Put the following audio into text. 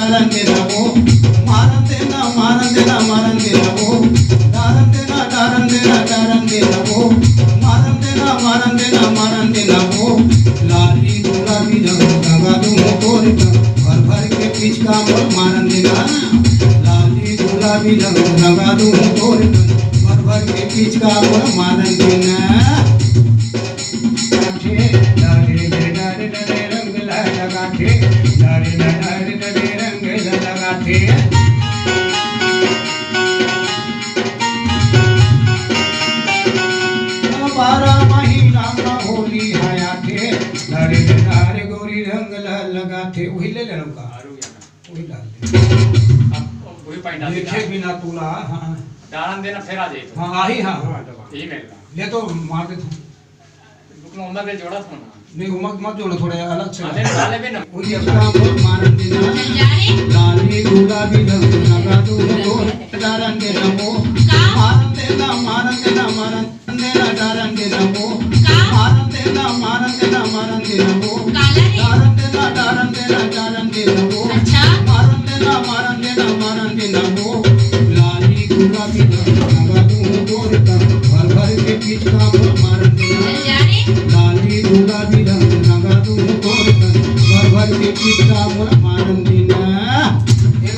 डारन देना वो मारन देना मारन देना मारन देना वो डारन देना डारन देना डारन देना वो मारन देना मारन देना मारन देना वो लाली गुलाबी रंग लगा दूं तोर भर भर के पिचका मोर मारन देना लाली गुलाबी रंग लगा दूं तोर भर भर के पिचका मोर मारन देना बारह महीना में होली आया थे नारे नारे गोरी रंग लगा थे वही ले लेना का वही डाल दे अब वही पानी डाल देखे बिना तूला हाँ डालन देना फिर आ जाए हाँ आई हाँ यही मिलेगा ले तो मार दे रुकना उम्र में जोड़ा था ना नहीं मत मत जोड़ो थोड़ा अलग से अरे डाले भी ना वही अपना बोल मारन देना लाली गुलाबी रंग लगा दूं तो डारन देना वो मारन देना मारन देना मारन देना डारन देना वो मारन देना मारन देना मारन देना वो डारन देना डारन देना डारन देना वो मारन देना मारन देना मारन देना वो लाली गुलाबी रंग लगा दूं तो भर भर के पिचका मारन देना लाली गुलाबी रंग लगा दूं तो भर भर के पिचका मारन